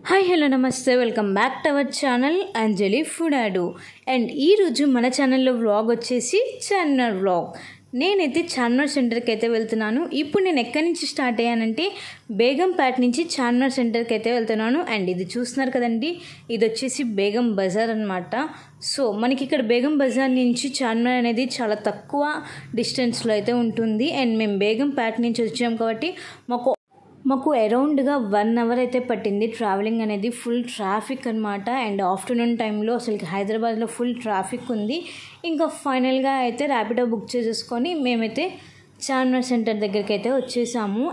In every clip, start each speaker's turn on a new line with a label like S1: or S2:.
S1: Hi hello నమస్తే welcome back to our channel Anjali food ఆడు. And ఈరోజు మన ఛానల్లో వ్లాగ్ వచ్చేసి చార్మినార్ వ్లాగ్. నేనైతే చార్మినార్ సెంటర్కి అయితే వెళ్తున్నాను. ఇప్పుడు నేను ఎక్కడి నుంచి స్టార్ట్ అయ్యానంటే బేగంపేట నుంచి చార్మినార్ సెంటర్కి అయితే వెళ్తున్నాను. అండ్ ఇది చూస్తున్నారు కదండి, ఇది వచ్చేసి బేగం బజార్ అనమాట. సో మనకి ఇక్కడ బేగం బజార్ నుంచి చార్మినార్ అనేది చాలా తక్కువ డిస్టెన్స్లో అయితే ఉంటుంది. అండ్ మేము బేగంపేట నుంచి వచ్చాం కాబట్టి మాకు అరౌండ్గా 1 అవర్ అయితే పట్టింది ట్రావెలింగ్ అనేది. ఫుల్ ట్రాఫిక్ అనమాట. అండ్ ఆఫ్టర్నూన్ టైంలో అసలు హైదరాబాద్లో ఫుల్ ట్రాఫిక్ ఉంది. ఇంకా ఫైనల్గా అయితే ర్యాపిడో బుక్ చేసేసుకొని మేమైతే చార్మినార్ సెంటర్ దగ్గరికి అయితే వచ్చేసాము.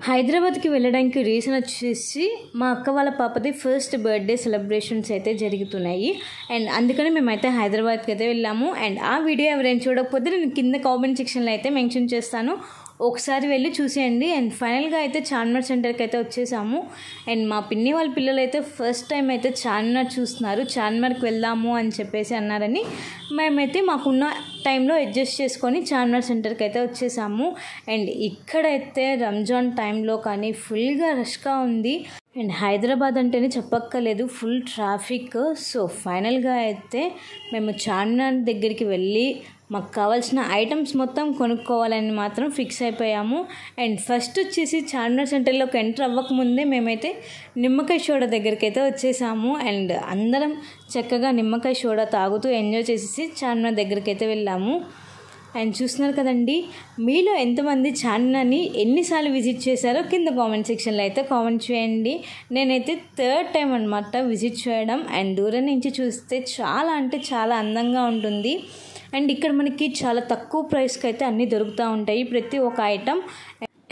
S1: హైదరాబాద్కి వెళ్ళడానికి రీజన్ వచ్చేసి మా అక్క వాళ్ళ పాపది ఫస్ట్ బర్త్డే సెలబ్రేషన్స్ అయితే జరుగుతున్నాయి. అండ్ అందుకని మేమైతే హైదరాబాద్కి అయితే వెళ్ళాము. అండ్ ఆ వీడియో ఎవరైనా చూడకపోతే నేను కింద కామెంట్ సెక్షన్లో అయితే మెన్షన్ చేస్తాను, ఒకసారి వెళ్ళి చూసేయండి. అండ్ ఫైనల్గా అయితే చార్మినార్ సెంటర్కి అయితే వచ్చేసాము. అండ్ మా పిన్ని వాళ్ళ పిల్లలు అయితే ఫస్ట్ టైం అయితే చార్మినార్ చూస్తున్నారు. చార్మినార్కి వెళ్దాము అని చెప్పేసి అన్నారని మేమైతే మాకున్న టైంలో అడ్జస్ట్ చేసుకొని చార్మినార్ సెంటర్కి అయితే వచ్చేసాము. అండ్ ఇక్కడైతే రంజాన్ టైంలో కానీ ఫుల్గా రష్గా ఉంది. అండ్ హైదరాబాద్ అంటేనే చెప్పక్కర్లేదు, ఫుల్ ట్రాఫిక్. సో ఫైనల్గా అయితే మేము చార్మినార్ దగ్గరికి వెళ్ళి మాకు కావాల్సిన ఐటమ్స్ మొత్తం కొనుక్కోవాలని మాత్రం ఫిక్స్ అయిపోయాము. అండ్ ఫస్ట్ వచ్చేసి చార్మినార్ సెంటర్లోకి ఎంటర్ అవ్వకముందే మేమైతే నిమ్మకాయ సోడా దగ్గరికి అయితే వచ్చేసాము. అండ్ అందరం చక్కగా నిమ్మకాయ సోడా తాగుతూ ఎంజాయ్ చేసేసి చార్మినార్ దగ్గరికి అయితే వెళ్ళాము. అండ్ చూస్తున్నారు కదండి, మీలో ఎంతమంది చార్మినార్ని ఎన్నిసార్లు విజిట్ చేశారో కింద కామెంట్ సెక్షన్లో అయితే కామెంట్ చేయండి. నేనైతే 3rd టైం అనమాట విజిట్ చేయడం. అండ్ దూరం నుంచి చూస్తే చాలా అంటే చాలా అందంగా ఉంటుంది. అండ్ ఇక్కడ మనకి చాలా తక్కువ ప్రైస్కి అయితే అన్నీ దొరుకుతూ ఉంటాయి, ప్రతి ఒక్క ఐటమ్.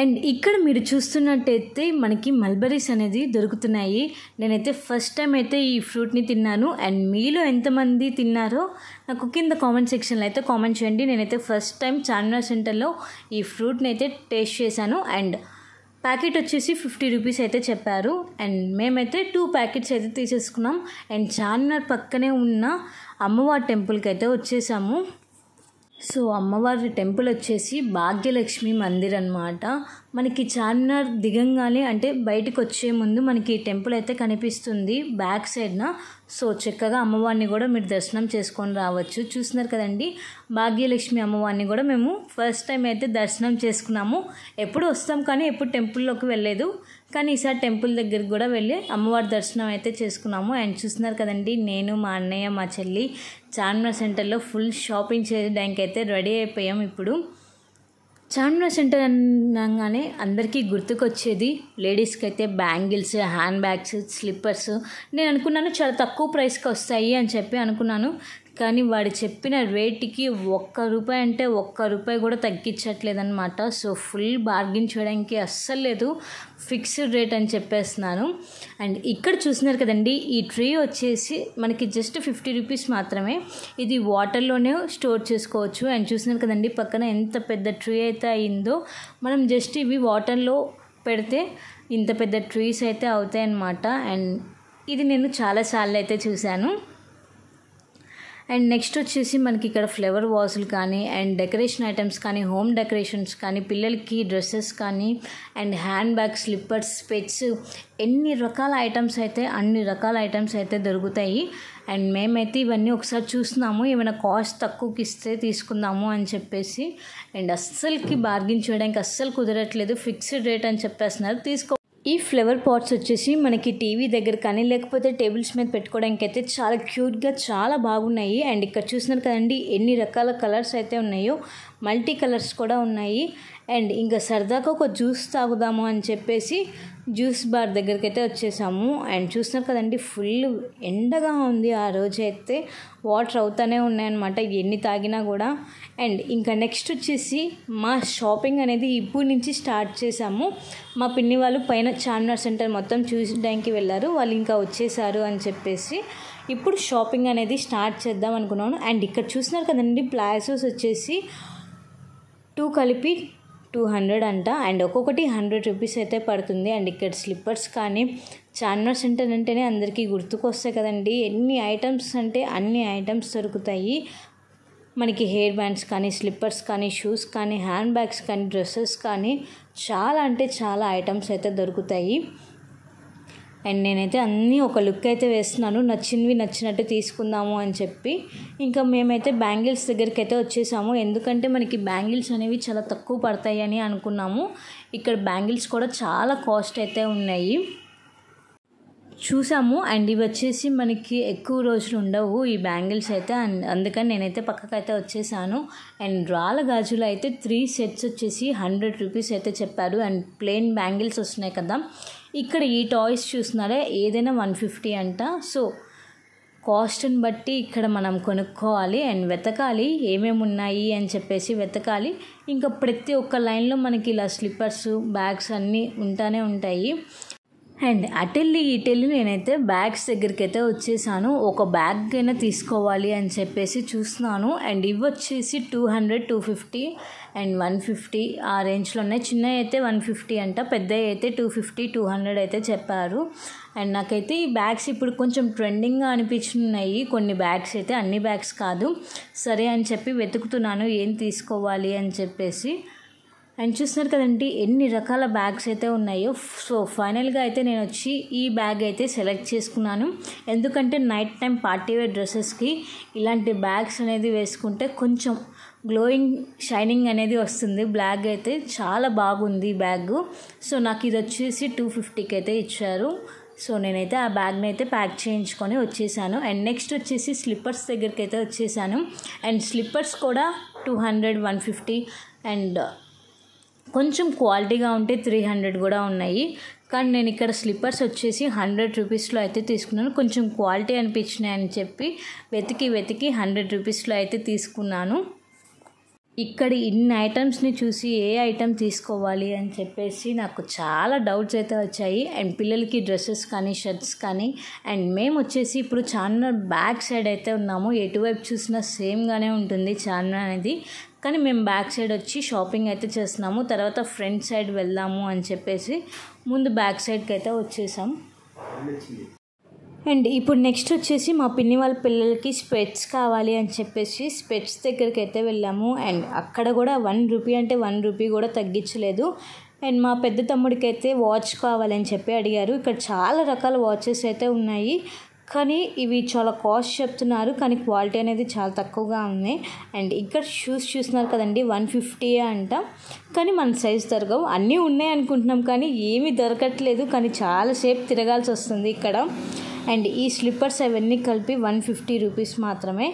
S1: అండ్ ఇక్కడ మీరు చూస్తున్నట్టయితే మనకి మల్బరీస్ అనేది దొరుకుతున్నాయి. నేనైతే ఫస్ట్ టైం అయితే ఈ ఫ్రూట్ని తిన్నాను. అండ్ మీలో ఎంతమంది తిన్నారో నాకు కింద కామెంట్ సెక్షన్లో అయితే కామెంట్ చేయండి. నేనైతే ఫస్ట్ టైం చార్మినార్ సెంటర్లో ఈ ఫ్రూట్ని అయితే టేస్ట్ చేశాను. అండ్ ప్యాకెట్ వచ్చేసి 50 రూపీస్ అయితే చెప్పారు. అండ్ మేమైతే 2 ప్యాకెట్స్ అయితే తీసేసుకున్నాం. అండ్ చార్మినార్ పక్కనే ఉన్న అమ్మవారి టెంపుల్కి అయితే వచ్చేసాము. సో అమ్మవారి టెంపుల్ వచ్చేసి భాగ్యలక్ష్మి మందిర్ అనమాట. మనకి చార్మినార్ దిగంగానే అంటే బయటకు వచ్చే ముందు మనకి ఈ టెంపుల్ అయితే కనిపిస్తుంది బ్యాక్ సైడ్న. సో చక్కగా అమ్మవారిని కూడా మీరు దర్శనం చేసుకొని రావచ్చు. చూస్తున్నారు కదండి, భాగ్యలక్ష్మి అమ్మవారిని కూడా మేము ఫస్ట్ టైం అయితే దర్శనం చేసుకున్నాము. ఎప్పుడు వస్తాం కానీ ఎప్పుడు టెంపుల్లోకి వెళ్ళలేదు, కానీ ఈసారి టెంపుల్ దగ్గరికి కూడా వెళ్ళి అమ్మవారి దర్శనం అయితే చేసుకున్నాము. అండ్ చూస్తున్నారు కదండి, నేను మా అన్నయ్య మా చెల్లి చార్మినార్ సెంటర్లో ఫుల్ షాపింగ్ చేయడానికి అయితే రెడీ అయిపోయాం. ఇప్పుడు చార్మినార్ సెంటర్ అనగానే అందరికీ గుర్తుకొచ్చేది లేడీస్కి అయితే బ్యాంగిల్స్, హ్యాండ్ బ్యాగ్స్, స్లిప్పర్స్. నేను అనుకున్నాను చాలా తక్కువ ప్రైస్కి వస్తాయి అని చెప్పి అనుకున్నాను, కానీ వాడు చెప్పిన రేటుకి ₹1 అంటే ₹1 కూడా తగ్గించట్లేదన్నమాట. సో ఫుల్ బార్గెన్ చేయడానికి అస్సలు లేదు, ఫిక్స్డ్ రేట్ అని చెప్పేస్తున్నాను. అండ్ ఇక్కడ చూస్తున్నారు కదండి, ఈ ట్రీ వచ్చేసి మనకి జస్ట్ 50 రూపీస్ మాత్రమే. ఇది వాటర్లోనే స్టోర్ చేసుకోవచ్చు. అండ్ చూస్తున్నారు కదండి, పక్కన ఎంత పెద్ద ట్రీ అయితే అయిందో. మనం జస్ట్ ఇవి వాటర్లో పెడితే ఇంత పెద్ద ట్రీస్ అయితే అవుతాయి అన్నమాట. అండ్ ఇది నేను చాలాసార్లు అయితే చూశాను. అండ్ నెక్స్ట్ వచ్చేసి మనకి ఇక్కడ ఫ్లవర్ వాజులు కానీ అండ్ డెకరేషన్ ఐటమ్స్ కానీ హోమ్ డెకరేషన్స్ కానీ పిల్లలకి డ్రెస్సెస్ కానీ అండ్ హ్యాండ్ బ్యాగ్స్, స్లిప్పర్స్, స్పెట్స్, ఎన్ని రకాల ఐటమ్స్ అయితే అన్ని రకాల ఐటమ్స్ అయితే దొరుకుతాయి. అండ్ మేమైతే ఇవన్నీ ఒకసారి చూస్తున్నాము, ఏమైనా కాస్ట్ తక్కువకి ఇస్తే తీసుకుందాము అని చెప్పేసి. అండ్ అస్సలకి బార్గెన్ చేయడానికి అస్సలు కుదరట్లేదు, ఫిక్స్డ్ రేట్ అని చెప్పేస్తున్నారు. ఈ ఫ్లవర్ పాట్స్ వచ్చేసి మనకి టీవీ దగ్గర కానీ లేకపోతే టేబుల్స్ మీద పెట్టుకోవడానికి అయితే చాలా క్యూట్గా చాలా బాగున్నాయి. అండ్ ఇక్కడ చూస్తున్నారు కదండి, ఎన్ని రకాల కలర్స్ అయితే ఉన్నాయో, మల్టీ కలర్స్ కూడా ఉన్నాయి. అండ్ ఇంకా సరదాగా ఒక జ్యూస్ తాగుదాము అని చెప్పేసి జ్యూస్ బార్ దగ్గరికి అయితే వచ్చేసాము. అండ్ చూస్తున్నారు కదండి, ఫుల్ ఎండగా ఉంది ఆ రోజు అయితే, వాటర్ అవుతానే ఉన్నాయన్నమాట ఎన్ని తాగినా కూడా. అండ్ ఇంకా నెక్స్ట్ వచ్చేసి మా షాపింగ్ అనేది ఇప్పుడు నుంచి స్టార్ట్ చేసాము. మా పిన్ని వాళ్ళు పైన చార్మినార్ సెంటర్ మొత్తం చూడడానికి వెళ్ళారు, వాళ్ళు ఇంకా వచ్చేసారు అని చెప్పేసి ఇప్పుడు షాపింగ్ అనేది స్టార్ట్ చేద్దాం అనుకున్నాను. అండ్ ఇక్కడ చూస్తున్నారు కదండి, ప్లాజోస్ వచ్చేసి 2 కలిపి 200 అంట. అండ్ ఒక్కొక్కటి 100 రూపీస్ అయితే పడుతుంది. అండ్ ఇక్కడ స్లిప్పర్స్ కానీ చార్మినార్ సెంటర్ అంటేనే అందరికీ గుర్తుకొస్తాయి కదండి, ఎన్ని ఐటమ్స్ అంటే అన్ని ఐటమ్స్ దొరుకుతాయి. మనకి హెయిర్ బ్యాండ్స్ కానీ, స్లిప్పర్స్ కానీ, షూస్ కానీ, హ్యాండ్ బ్యాగ్స్ కానీ, డ్రెస్సెస్ కానీ చాలా అంటే చాలా ఐటమ్స్ అయితే దొరుకుతాయి. అండ్ నేనైతే అన్నీ ఒక లుక్ అయితే వేస్తున్నాను, నచ్చినవి నచ్చినట్టు తీసుకుందాము అని చెప్పి. ఇంకా మేమైతే బ్యాంగిల్స్ దగ్గరికి అయితే వచ్చేసాము, ఎందుకంటే మనకి బ్యాంగిల్స్ అనేవి చాలా తక్కువ పడతాయి అని అనుకున్నాము. ఇక్కడ బ్యాంగిల్స్ కూడా చాలా కాస్ట్ అయితే ఉన్నాయి చూసాము. అండ్ ఇవి వచ్చేసి మనకి ఎక్కువ రోజులు ఉండవు ఈ బ్యాంగిల్స్ అయితే, అందుకని నేనైతే పక్కకైతే వచ్చేసాను. అండ్ రాళ్ళ గాజులు అయితే 3 సెట్స్ వచ్చేసి 100 రూపీస్ అయితే చెప్పారు. అండ్ ప్లెయిన్ బ్యాంగిల్స్ వస్తున్నాయి కదా, ఇక్కడ ఈ టాయ్స్ చూస్తున్నారా ఏదైనా 150 అంట. సో కాస్ట్ని బట్టి ఇక్కడ మనం కొనుక్కోవాలి అండ్ వెతకాలి ఏమేమి ఉన్నాయి అని చెప్పేసి వెతకాలి. ఇంకా ప్రతి ఒక్క లైన్లో మనకి ఇలా స్లిప్పర్స్ బ్యాగ్స్ అన్నీ ఉంటానే ఉంటాయి. అండ్ అటెళ్ళి ఇటెళ్ళి నేనైతే బ్యాగ్స్ దగ్గరికి అయితే వచ్చేసాను, ఒక బ్యాగ్ అయినా తీసుకోవాలి అని చెప్పేసి చూస్తున్నాను. అండ్ ఇవి వచ్చేసి 200, 250 అండ్ 150 ఆ రేంజ్లో ఉన్నాయి. చిన్నవి అయితే 150 అంట, పెద్దవి అయితే 250, 200 అయితే చెప్పారు. అండ్ నాకైతే ఈ బ్యాగ్స్ ఇప్పుడు కొంచెం ట్రెండింగ్గా అనిపించున్నాయి కొన్ని బ్యాగ్స్ అయితే, అన్ని బ్యాగ్స్ కాదు. సరే అని చెప్పి వెతుకుతున్నాను ఏం తీసుకోవాలి అని చెప్పేసి. అండ్ చూస్తున్నారు కదండి ఎన్ని రకాల బ్యాగ్స్ అయితే ఉన్నాయో. సో ఫైనల్గా అయితే నేను వచ్చి ఈ బ్యాగ్ అయితే సెలెక్ట్ చేసుకున్నాను, ఎందుకంటే నైట్ టైం పార్టీ వేర్ డ్రెస్సెస్కి ఇలాంటి బ్యాగ్స్ అనేది వేసుకుంటే కొంచెం గ్లోయింగ్ షైనింగ్ అనేది వస్తుంది. బ్యాగ్ అయితే చాలా బాగుంది ఈ బ్యాగ్. సో నాకు ఇది వచ్చేసి 250కి అయితే ఇచ్చారు. సో నేనైతే ఆ బ్యాగ్ని అయితే ప్యాక్ చేయించుకొని వచ్చేసాను. అండ్ నెక్స్ట్ వచ్చేసి స్లిప్పర్స్ దగ్గరికి అయితే వచ్చేసాను. అండ్ స్లిప్పర్స్ కూడా 200, 150 అండ్ కొంచెం క్వాలిటీగా ఉంటే 300 కూడా ఉన్నాయి. కానీ నేను ఇక్కడ స్లిప్పర్స్ వచ్చేసి 100 రూపీస్లో అయితే తీసుకున్నాను, కొంచెం క్వాలిటీ అనిపించినాయి అని చెప్పి వెతికి 100 రూపీస్లో అయితే తీసుకున్నాను. ఇక్కడ ఇన్ని ఐటమ్స్ని చూసి ఏ ఐటమ్ తీసుకోవాలి అని చెప్పేసి నాకు చాలా డౌట్స్ అయితే వచ్చాయి. అండ్ పిల్లలకి డ్రెస్సెస్ కానీ షర్ట్స్ కానీ. అండ్ మేము వచ్చేసి ఇప్పుడు చార్మినార్ బ్యాక్ సైడ్ అయితే ఉన్నాము, ఎటువైపు చూసినా సేమ్గానే ఉంటుంది చార్మినార్ అనేది. కానీ మేము బ్యాక్ సైడ్ వచ్చి షాపింగ్ అయితే చేస్తున్నాము, తర్వాత ఫ్రంట్ సైడ్ వెళ్దాము అని చెప్పేసి ముందు బ్యాక్ సైడ్కి అయితే వచ్చేసాం. అండ్ ఇప్పుడు నెక్స్ట్ వచ్చేసి మా పిన్ని వాళ్ళ పిల్లలకి స్పెట్స్ కావాలి అని చెప్పేసి స్పెట్స్ దగ్గరికి అయితే వెళ్ళాము. అండ్ అక్కడ కూడా 1 రూపీ అంటే 1 రూపీ కూడా తగ్గించలేదు. అండ్ మా పెద్ద తమ్ముడికి అయితే వాచ్ కావాలని చెప్పి అడిగారు. ఇక్కడ చాలా రకాల వాచెస్ అయితే ఉన్నాయి, కానీ ఇవి చాలా కాస్ట్ చెప్తున్నారు, కానీ క్వాలిటీ అనేది చాలా తక్కువగా ఉన్నాయి. అండ్ ఇక్కడ షూస్ చూస్తున్నారు కదండి 150 అంట, కానీ మన సైజ్ దొరకవు. అన్నీ ఉన్నాయి అనుకుంటున్నాం కానీ ఏమీ దొరకట్లేదు, కానీ చాలాసేపు తిరగాల్సి వస్తుంది ఇక్కడ. అండ్ ఈ స్లిప్పర్స్ అవన్నీ కలిపి 150 రూపీస్ మాత్రమే.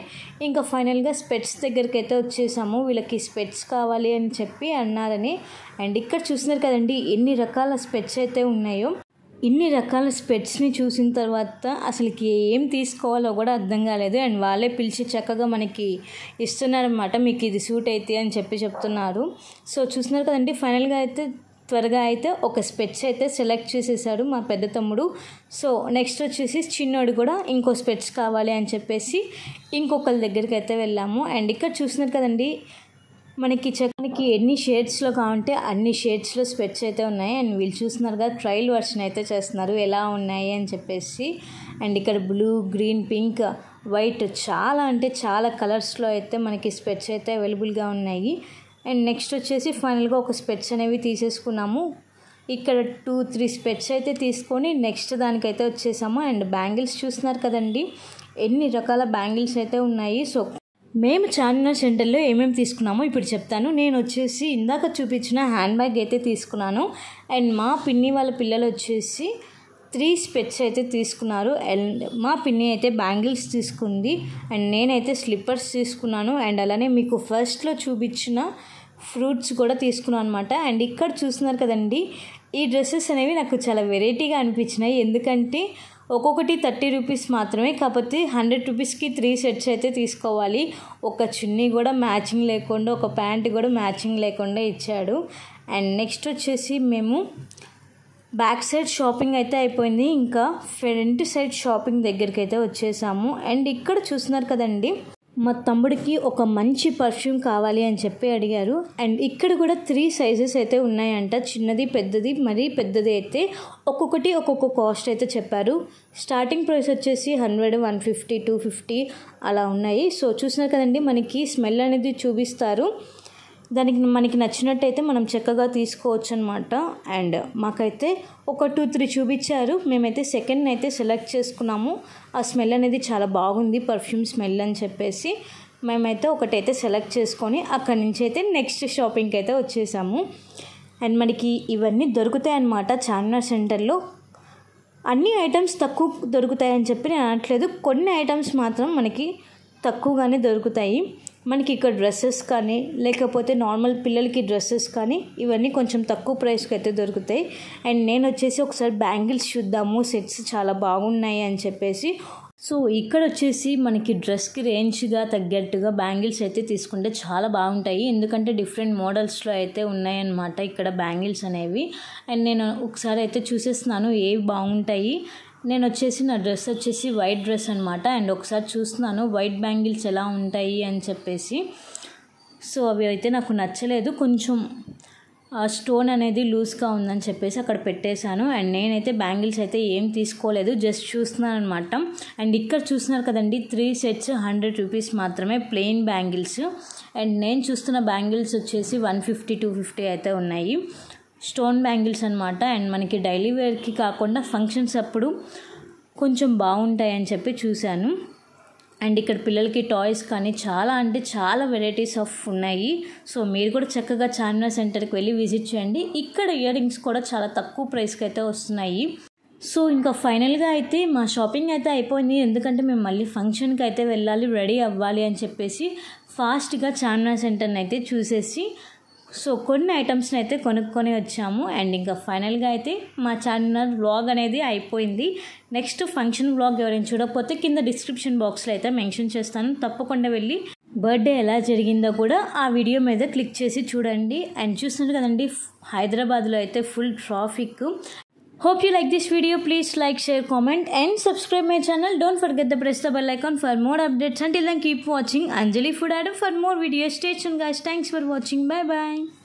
S1: ఇంకా ఫైనల్గా స్పెట్స్ దగ్గరికి అయితే వచ్చేసాము, వీళ్ళకి స్పెట్స్ కావాలి అని చెప్పి అన్నారని. అండ్ ఇక్కడ చూస్తున్నారు కదండి ఎన్ని రకాల స్పెట్స్ అయితే ఉన్నాయో. ఇన్ని రకాల స్పెట్స్ని చూసిన తర్వాత అసలుకి ఏం తీసుకోవాలో కూడా అర్థం కాలేదు. అండ్ వాళ్ళే పిలిచి చక్కగా మనకి ఇస్తున్నారన్నమాట, మీకు ఇది సూట్ అయితే అని చెప్పి చెప్తున్నారు. సో చూస్తున్నారు కదండి ఫైనల్గా అయితే త్వరగా అయితే ఒక స్పెట్స్ అయితే సెలెక్ట్ చేసేసాడు మా పెద్ద తమ్ముడు. సో నెక్స్ట్ వచ్చేసి చిన్నోడు కూడా ఇంకో స్పెట్స్ కావాలి అని చెప్పేసి ఇంకొకరి దగ్గరికి అయితే వెళ్ళాము. అండ్ ఇక్కడ చూస్తున్నారు కదండి మనకి చక్కనికి ఎన్ని షేడ్స్లో కావాలంటే అన్ని షేడ్స్లో స్పెట్స్ అయితే ఉన్నాయి. అండ్ వీళ్ళు చూస్తున్నారు కదా ట్రయల్ వర్షన్ అయితే చేస్తున్నారు ఎలా ఉన్నాయి అని చెప్పేసి. అండ్ ఇక్కడ బ్లూ, గ్రీన్, పింక్, వైట్ చాలా అంటే చాలా కలర్స్లో అయితే మనకి స్పెట్స్ అయితే అవైలబుల్గా ఉన్నాయి. అండ్ నెక్స్ట్ వచ్చేసి ఫైనల్గా ఒక స్పెట్స్ అనేవి తీసేసుకున్నాము. ఇక్కడ 2-3 స్పెట్స్ అయితే తీసుకొని నెక్స్ట్ దానికైతే వచ్చేసాము. అండ్ బ్యాంగిల్స్ చూస్తున్నారు కదండి ఎన్ని రకాల బ్యాంగిల్స్ అయితే ఉన్నాయి. సో మేము చార్మినార్ సెంటర్లో ఏమేమి తీసుకున్నామో ఇప్పుడు చెప్తాను. నేను వచ్చేసి ఇందాక చూపించిన హ్యాండ్ బ్యాగ్ అయితే తీసుకున్నాను. అండ్ మా పిన్ని వాళ్ళ పిల్లలు వచ్చేసి 3 స్పెట్స్ అయితే తీసుకున్నారు. అండ్ మా పిన్ని అయితే బ్యాంగిల్స్ తీసుకుంది. అండ్ నేనైతే స్లిప్పర్స్ తీసుకున్నాను. అండ్ అలానే మీకు ఫస్ట్లో చూపించిన ఫ్రూట్స్ కూడా తీసుకున్నాను అనమాట. అండ్ ఇక్కడ చూస్తున్నారు కదండి ఈ డ్రెస్సెస్ అనేవి నాకు చాలా వెరైటీగా అనిపించినాయి, ఎందుకంటే ఒక్కొక్కటి 30 రూపీస్ మాత్రమే, కాకపోతే 100 రూపీస్కి 3 సెట్స్ అయితే తీసుకోవాలి. ఒక చున్నీ కూడా మ్యాచింగ్ లేకుండా, ఒక ప్యాంట్ కూడా మ్యాచింగ్ లేకుండా ఇచ్చాడు. అండ్ నెక్స్ట్ వచ్చేసి మేము బ్యాక్ సైడ్ షాపింగ్ అయితే అయిపోయింది, ఇంకా ఫ్రంట్ సైడ్ షాపింగ్ దగ్గరికి అయితే వచ్చేసాము. అండ్ ఇక్కడ చూస్తున్నారు కదండి మా తమ్ముడికి ఒక మంచి పర్ఫ్యూమ్ కావాలి అని చెప్పి అడిగారు. అండ్ ఇక్కడ కూడా 3 సైజెస్ అయితే ఉన్నాయంట, చిన్నది, పెద్దది, మరీ పెద్దది అయితే ఒక్కొక్కటి ఒక్కొక్క కాస్ట్ అయితే చెప్పారు. స్టార్టింగ్ ప్రైస్ వచ్చేసి 100, 150, 250 అలా ఉన్నాయి. సో చూసినారు కదండి మనకి స్మెల్ అనేది చూపిస్తారు. దానికి మనకి నచ్చినట్టయితే మనం చక్కగా తీసుకోవచ్చు అనమాట. అండ్ మాకైతే ఒక 2-3 చూపించారు. మేమైతే సెకండ్ అయితే సెలెక్ట్ చేసుకున్నాము. ఆ స్మెల్ అనేది చాలా బాగుంది, పర్ఫ్యూమ్ స్మెల్ అని చెప్పేసి మేమైతే ఒకటైతే సెలెక్ట్ చేసుకొని అక్కడి నుంచి అయితే నెక్స్ట్ షాపింగ్కి అయితే వచ్చేసాము. అండ్ మనకి ఇవన్నీ దొరుకుతాయి అన్నమాట చార్మినార్ సెంటర్లో. అన్ని ఐటమ్స్ తక్కువ దొరుకుతాయని చెప్పి నేను అనట్లేదు, కొన్ని ఐటమ్స్ మాత్రం మనకి తక్కువగానే దొరుకుతాయి. మనకి ఇక్కడ డ్రెస్సెస్ కానీ లేకపోతే నార్మల్ పిల్లలకి డ్రెస్సెస్ కానీ ఇవన్నీ కొంచెం తక్కువ ప్రైస్కి అయితే దొరుకుతాయి. అండ్ నేను వచ్చేసి ఒకసారి బ్యాంగిల్స్ చూద్దాము, సెట్స్ చాలా బాగున్నాయి అని చెప్పేసి సో ఇక్కడ వచ్చేసి మనకి డ్రెస్కి రేంజ్గా తగ్గట్టుగా బ్యాంగిల్స్ అయితే తీసుకుంటే చాలా బాగుంటాయి. ఎందుకంటే డిఫరెంట్ మోడల్స్లో అయితే ఉన్నాయన్నమాట ఇక్కడ బ్యాంగిల్స్ అనేవి. అండ్ నేను ఒకసారి అయితే చూసేస్తున్నాను ఏవి బాగుంటాయి. నేను వచ్చేసి నా డ్రెస్ వచ్చేసి వైట్ డ్రెస్ అనమాట. అండ్ ఒకసారి చూస్తున్నాను వైట్ బ్యాంగిల్స్ ఎలా ఉంటాయి అని చెప్పేసి. సో అవి అయితే నాకు నచ్చలేదు, కొంచెం స్టోన్ అనేది లూజ్గా ఉందని చెప్పేసి అక్కడ పెట్టేశాను. అండ్ నేనైతే బ్యాంగిల్స్ అయితే ఏం తీసుకోలేదు, జస్ట్ చూస్తున్నాను అనమాట. అండ్ ఇక్కడ చూస్తున్నారు కదండి 3 సెట్స్ 100 రూపీస్ మాత్రమే ప్లెయిన్ బ్యాంగిల్స్. అండ్ నేను చూస్తున్న బ్యాంగిల్స్ వచ్చేసి 150-250 అయితే ఉన్నాయి, స్టోన్ బ్యాంగిల్స్ అనమాట. అండ్ మనకి డైలీ వేర్కి కాకుండా ఫంక్షన్స్ అప్పుడు కొంచెం బాగుంటాయి అని చెప్పి చూశాను. అండ్ ఇక్కడ పిల్లలకి టాయ్స్ కానీ చాలా అంటే చాలా వెరైటీస్ ఆఫ్ ఉన్నాయి. సో మీరు కూడా చక్కగా చార్మినార్ సెంటర్కి వెళ్ళి విజిట్ చేయండి. ఇక్కడ ఇయర్ రింగ్స్ కూడా చాలా తక్కువ ప్రైస్కి అయితే వస్తున్నాయి. సో ఇంకా ఫైనల్గా అయితే మా షాపింగ్ అయితే అయిపోయింది. ఎందుకంటే మేము మళ్ళీ ఫంక్షన్కి అయితే వెళ్ళాలి, రెడీ అవ్వాలి అని చెప్పేసి ఫాస్ట్గా చార్మినార్ సెంటర్ని అయితే చూసేసి సో కొన్ని ఐటమ్స్ని అయితే కొనుక్కొని వచ్చాము. అండ్ ఇంకా ఫైనల్గా అయితే మా చార్మినార్ వ్లాగ్ అనేది అయిపోయింది. నెక్స్ట్ ఫంక్షన్ వ్లాగ్ ఎవరైనా చూడకపోతే కింద డిస్క్రిప్షన్ బాక్స్లో అయితే మెన్షన్ చేస్తాను, తప్పకుండా వెళ్ళి బర్త్డే ఎలా జరిగిందో కూడా ఆ వీడియో మీద క్లిక్ చేసి చూడండి. అండ్ చూస్తున్నారు కదండి హైదరాబాద్లో అయితే full traffic. Hope you like this video. Please like, share, comment and subscribe my channel. Don't forget to press the bell icon for more updates. Until then keep watching Anjali Foodadu for more videos. Stay tuned guys. Thanks for watching. Bye bye.